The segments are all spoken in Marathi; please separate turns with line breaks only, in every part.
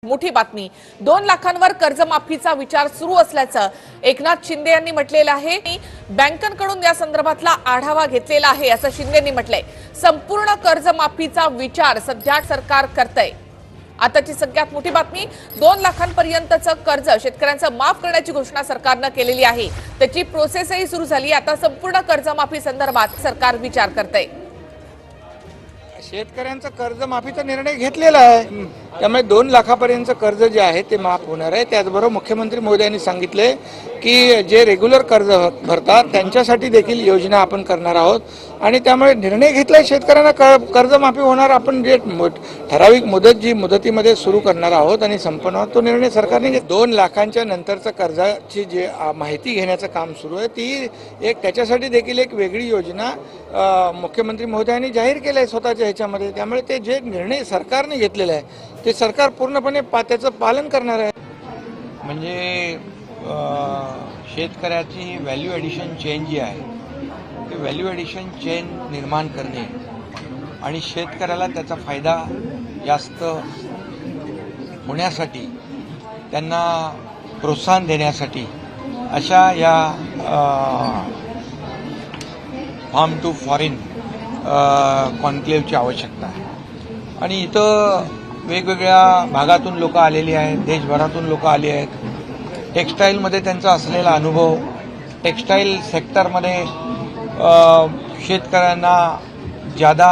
मोठी बातमी 2 लाखांवर कर्जमाफीचा विचार सुरू असल्याचं एकनाथ शिंदे यांनी म्हटलेलं आहे। बँकांकडून या संदर्भातला आढावा घेतलेला आहे असं शिंदेंनी म्हटलंय। संपूर्ण कर्जमाफीचा विचार सध्या सरकार करतंय। आताची सगळ्यात मोठी बातमी 2 लाखांपर्यंतचं कर्ज शेतकऱ्यांचं माफ करण्याची घोषणा सरकारनं केलेली आहे। त्याची प्रोसेसही सुरू झाली। आता संपूर्ण कर्जमाफी संदर्भात सरकार विचार करतंय।
शेतकऱ्यांचा कर्जमाफीचा निर्णय घेतलेला आहे, त्यामुळे 2 लाखापर्यंतचं कर्ज जे आहे ते माफ होणार आहे। त्याचबरोबर मुख्यमंत्री महोदयांनी सांगितले की जे रेग्युलर कर्ज भरतात त्यांच्यासाठी देखील योजना आपण करणार आहोत आणि त्यामुळे निर्णय घेतलाय शेतकऱ्यांना कर्जमाफी होणार। आपण जे ठराविक मुदतीमध्ये सुरू करणार आहोत आणि संपणार तो निर्णय सरकारने 2 लाखांच्या नंतरचं कर्जाची जे माहिती घेण्याचं काम सुरू आहे ती एक त्याच्यासाठी देखील एक वेगळी योजना मुख्यमंत्री महोदयांनी जाहीर केलं आहे स्वतःच्या ह्याच्यामध्ये। त्यामुळे ते जे निर्णय सरकारने घेतलेला आहे ते सरकार पूर्णपणे त्याचं पालन करणार आहे।
म्हणजे शेतकऱ्याची व्हॅल्यू ॲडिशन चेन जी आहे ते व्हॅल्यू ॲडिशन चेन निर्माण करणे आणि शेतकऱ्याला त्याचा फायदा जास्त होण्यासाठी त्यांना प्रोत्साहन देण्यासाठी अशा या फार्म टू फॉरेन कॉन्क्लेव्हची आवश्यकता आहे। आणि इथं वेगवेगळ्या भागातून लोक आलेली आहेत, देशभरातून लोक आली आहेत। टेक्स्टाईलमध्ये त्यांचा असलेला अनुभव, टेक्स्टाईल सेक्टरमध्ये शेतकऱ्यांना ज्यादा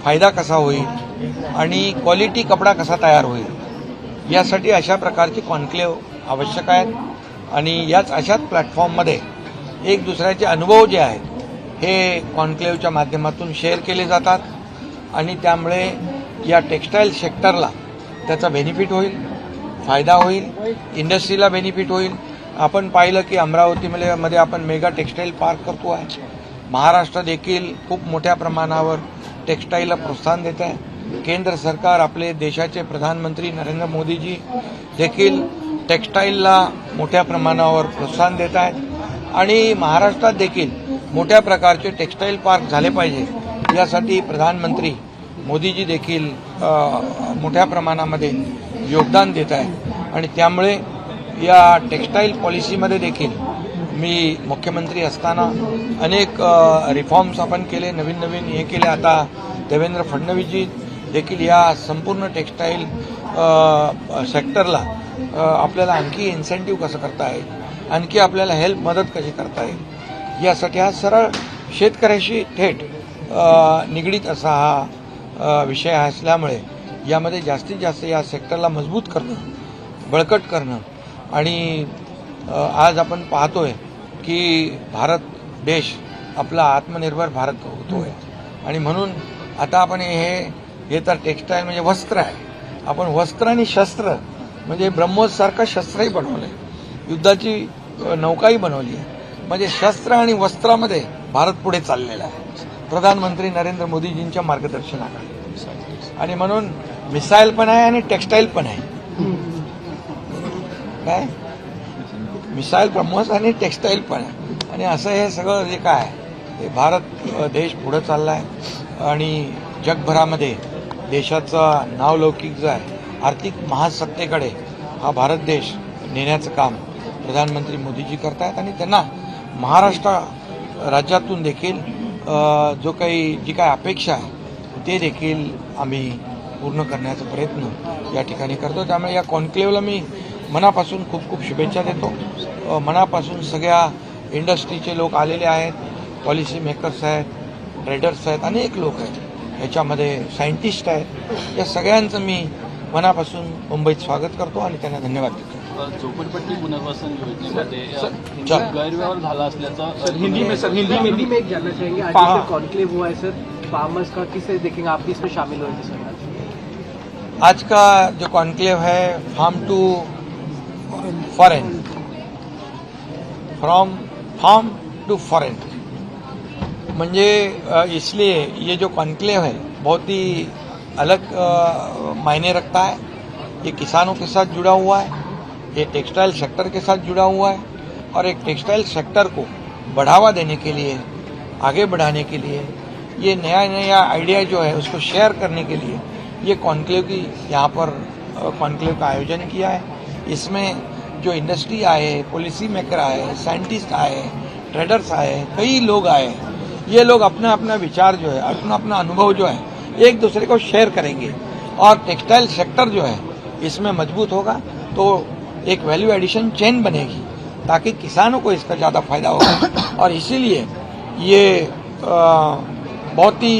फायदा कसा होईल आणि क्वालिटी कपडा कसा तयार होईल यासाठी अशा प्रकारची कॉन्क्लेव्ह आवश्यक आहेत। आणि याच अशाच प्लॅटफॉर्ममध्ये एक दुसऱ्याचे अनुभव जे आहेत हे कॉन्क्लेव्हच्या माध्यमातून शेअर केले जातात आणि त्यामुळे या टेक्स्टाईल सेक्टरला त्याचा बेनिफिट होईल, फायदा होईल, इंडस्ट्रीला बेनिफिट होईल। आपण पाहिलं की अमरावतीमध्ये आपण मेगा टेक्स्टाईल पार्क करतो आहे। महाराष्ट्र देखील खूप मोठ्या प्रमाणावर टेक्स्टाईलला प्रोत्साहन देत आहे। केंद्र सरकार आपले देशाचे प्रधानमंत्री नरेंद्र मोदीजी देखील टेक्स्टाईलला मोठ्या प्रमाणावर प्रोत्साहन देत आहेत आणि महाराष्ट्रात देखील मोठ्या प्रकारचे टेक्स्टाईल पार्क झाले पाहिजे यासाठी प्रधानमंत्री मोदीजी देखील मोठ्या प्रमाणामध्ये योगदान देत आहे। आणि त्यामुळे या टेक्स्टाईल पॉलिसीमध्ये देखील मी मुख्यमंत्री असताना अनेक रिफॉर्म्स आपण केले, नवीन हे केले। आता देवेंद्र फडणवीसजी देखील या संपूर्ण टेक्स्टाईल सेक्टरला आपल्याला आणखी इन्सेंटिव्ह कसं करता येईल, आणखी आपल्याला हेल्प मदत कशी करता येईल यासाठी हा सरळ शेतकऱ्याशी थेट निगडीत असा हा विषय असल्यामुळे यामध्ये जास्तीत जास्त या सेक्टरला मजबूत करणं, बळकट करणं आणि आज आपण पाहतोय की भारत देश आपला आत्मनिर्भर भारत होतोय आणि म्हणून आता आपण हे तर टेक्स्टाईल म्हणजे वस्त्र आहे। आपण वस्त्र आणि शस्त्र म्हणजे ब्रह्मोससारखं शस्त्रही बनवलंय, युद्धाची नौकाही बनवली आहे। म्हणजे शस्त्र आणि वस्त्रामध्ये भारत पुढे चाललेला आहे प्रधानमंत्री नरेंद्र मोदीजींच्या मार्गदर्शनाखाली। आणि म्हणून मिसाईल पण आहे आणि टेक्स्टाईल पण आहे। काय मिसाईल ब्रह्मोस आणि टेक्स्टाईल पण आहे आणि असं हे सगळं जे काय हे भारत देश पुढे चालला आहे आणि जगभरामध्ये देशाचा नावलौकिक जो आहे आर्थिक महासत्तेकडे हा भारत देश नेण्याचं काम प्रधानमंत्री मोदीजी करतायत आणि त्यांना महाराष्ट्र राज्यातून देखील जी काय अपेक्षा आहे ते देखील आम्ही पूर्ण करण्याचा प्रयत्न या ठिकाणी करतो। त्यामुळे या कॉन्क्लेव्हला मी मनापासून खूप खूप शुभेच्छा देतो। मनापासून सगळ्या इंडस्ट्रीचे लोक आलेले आहेत, पॉलिसी मेकर्स आहेत, ट्रेडर्स आहेत, अनेक लोक आहेत, याच्यामध्ये सायंटिस्ट आहेत। या सगळ्यांचं मी मनापासून मुंबईत स्वागत करतो आणि त्यांना धन्यवाद देतो।
झोपडपट्टी पुनर्वसन योजनेमध्ये गैरव्यवहार झाला असल्याचा हिंदी में एक जानना चाहेंगे। आज कॉन्क्लेव हुआ है सर, फार्मर्स का किसे देखेंगे, आप इसमें शामिल होंगे सर?
आज का जो कॉन्क्लेव है farm to foreign, from farm to foreign, म्हणजे इसलिए ये जो कॉन्क्लेव है बहुत ही अलग मायने रखता है। ये किसानों के साथ जुड़ा हुआ है, ये टेक्सटाइल सेक्टर के साथ जुड़ा हुआ है और एक टेक्सटाइल सेक्टर को बढ़ावा देने के लिए, आगे बढ़ाने के लिए, ये नया आइडिया जो है उसको शेयर करने के लिए ये कॉन्क्लेव की यहाँ पर कॉन्क्लेव का आयोजन किया है। इसमें जो इंडस्ट्री आए, पॉलिसी मेकर आए, साइंटिस्ट आए, ट्रेडर्स आए, कई लोग आए। ये लोग अपना अपना विचार जो है, अपना अपना अनुभव जो है एक दूसरे को शेयर करेंगे और टेक्सटाइल सेक्टर जो है इसमें मजबूत होगा तो एक वैल्यू एडिशन चेन बनेगी ताकि किसानों को इसका ज़्यादा फायदा होगा। और इसीलिए ये बहुत ही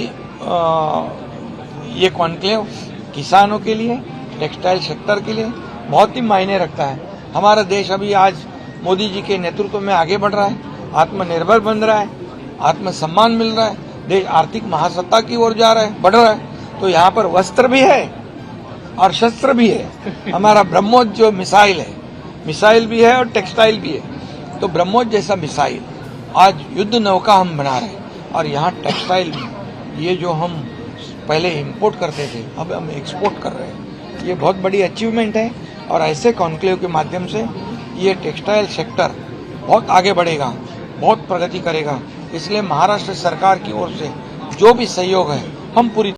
ये कॉन्क्लेव किसानों के लिए, टेक्सटाइल सेक्टर के लिए बहुत ही मायने रखता है। हमारा देश अभी आज मोदी जी के नेतृत्व में आगे बढ़ रहा है, आत्मनिर्भर बन रहा है, आत्मसम्मान मिल रहा है, देश आर्थिक महासत्ता की ओर जा रहा है, बढ़ रहा है। तो यहाँ पर वस्त्र भी है और शस्त्र भी है। हमारा ब्रह्मोस जो मिसाइल है, मिसाइल भी है और टेक्सटाइल भी है। तो ब्रह्मोस जैसा मिसाइल आज युद्ध नौका हम बना रहे हैं और यहाँ टेक्सटाइल भी, ये जो हम पहले इंपोर्ट करते थे अब हम एक्सपोर्ट कर रहे हैं। ये बहुत बड़ी अचीवमेंट है और ऐसे कॉन्क्लेव के माध्यम से ये टेक्सटाइल सेक्टर बहुत आगे बढ़ेगा, बहुत प्रगति करेगा। इसलिए महाराष्ट्र सरकार की ओर से जो भी सहयोग है हम पूरी